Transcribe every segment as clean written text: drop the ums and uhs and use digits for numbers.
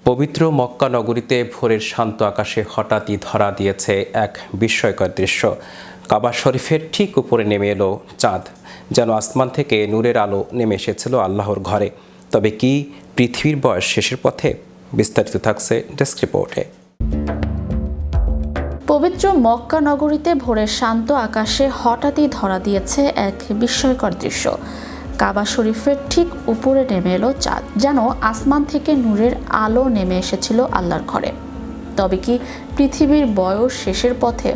পবিত্র মক্কা নগরীতে ভোরের শান্ত আকাশে হঠাৎই ধরা দিয়েছে এক বিস্ময়কর দৃশ্য। কাবা শরীফের ঠিক উপরে নেমে এলো চাঁদ, যেন আসমান থেকে নূরের আলো নেমে এসেছিল আল্লাহর ঘরে। তবে কি পৃথিবীর বয়স শেষের পথে? বিস্তারিত থাকছে ডেস্ক রিপোর্টে। পবিত্র মক্কা নগরীতে ভোরের শান্ত আকাশে হঠাৎই ধরা দিয়েছে এক বিস্ময়কর দৃশ্য। কাবা শরীফের ঠিক উপরে নেমে এলো চাঁদ, যেন আসমান থেকে নূরের আলো নেমে এসেছিল আল্লাহর ঘরে। তবে কি পৃথিবীর বয়স শেষের পথে?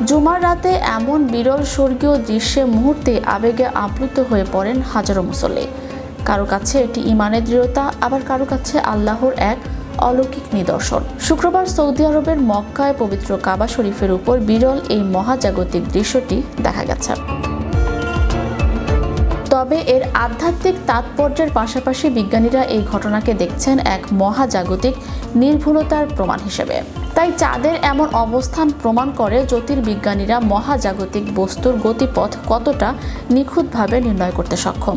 জুমার রাতে এমন বিরল স্বর্গীয় দৃশ্যে মুহূর্তে আবেগে আপ্লুত হয়ে পড়েন হাজারো মুসল্লি। কারো কাছে এটি ঈমানের দৃঢ়তা, আবার কারো কাছে আল্লাহর এক অলৌকিক নিদর্শন। শুক্রবার সৌদি আরবের মক্কায় পবিত্র কাবা শরীফের উপর বিরল এই মহাজাগতিক দৃশ্যটি দেখা গেছে। তবে এর আধ্যাত্মিক তাৎপর্যের পাশাপাশি বিজ্ঞানীরা এই ঘটনাকে দেখছেন এক মহাজাগতিক নির্ভুলতার প্রমাণ হিসেবে। তাই চাঁদের এমন অবস্থান প্রমাণ করে জ্যোতির্বিজ্ঞানীরা মহাজাগতিক বস্তুর গতিপথ কতটা নিখুঁতভাবে নির্ণয় করতে সক্ষম।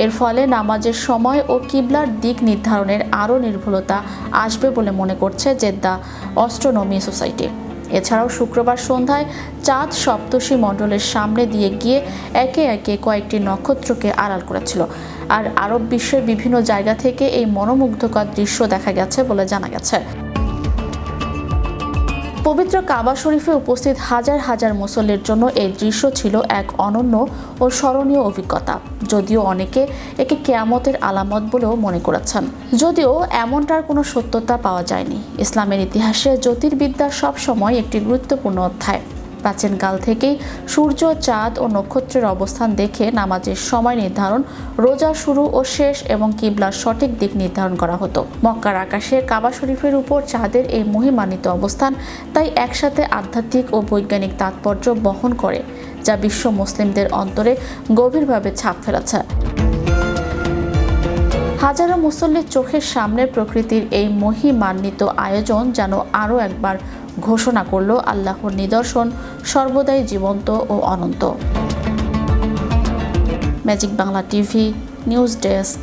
এর ফলে নামাজের সময় ও কিবলার দিক নির্ধারণের আরও নির্ভুলতা আসবে বলে মনে করছে জেদ্দা অস্ট্রোনমি সোসাইটি। এছাড়াও শুক্রবার সন্ধ্যায় চাঁদ সপ্তর্ষি মণ্ডলের সামনে দিয়ে গিয়ে একে একে কয়েকটি নক্ষত্রকে আড়াল করেছিল। আর আরব বিশ্বের বিভিন্ন জায়গা থেকে এই মনোমুগ্ধকর দৃশ্য দেখা গেছে বলে জানা গেছে। পবিত্র কাবা শরীফে উপস্থিত হাজার হাজার মুসল্লির জন্য এই দৃশ্য ছিল এক অনন্য ও স্মরণীয় অভিজ্ঞতা। যদিও অনেকে একে কিয়ামতের আলামত বলেও মনে করেছেন, যদিও এমনটার কোনো সত্যতা পাওয়া যায়নি। ইসলামের ইতিহাসে জ্যোতির্বিদ্যা সবসময় একটি গুরুত্বপূর্ণ অধ্যায়। প্রাচীনকাল থেকেই সূর্য, চাঁদ ও নক্ষত্রের অবস্থান দেখে নামাজের সময় নির্ধারণ, রোজা শুরু ও শেষ এবং কিবলার সঠিক দিক নির্ধারণ করা হতো। মক্কার আকাশে কাবা শরীফের উপর চাঁদের এই মহিমান্বিত অবস্থান তাই একসাথে আধ্যাত্মিক ও বৈজ্ঞানিক তাৎপর্য বহন করে, যা বিশ্ব মুসলিমদের অন্তরে গভীরভাবে ছাপ ফেলেছে। হাজারো মুসল্লির চোখের সামনে প্রকৃতির এই মহিমান্বিত আয়োজন যেন আরও একবার ঘোষণা করল আল্লাহর নিদর্শন সর্বদাই জীবন্ত ও অনন্ত। Magic Bangla TV news desk.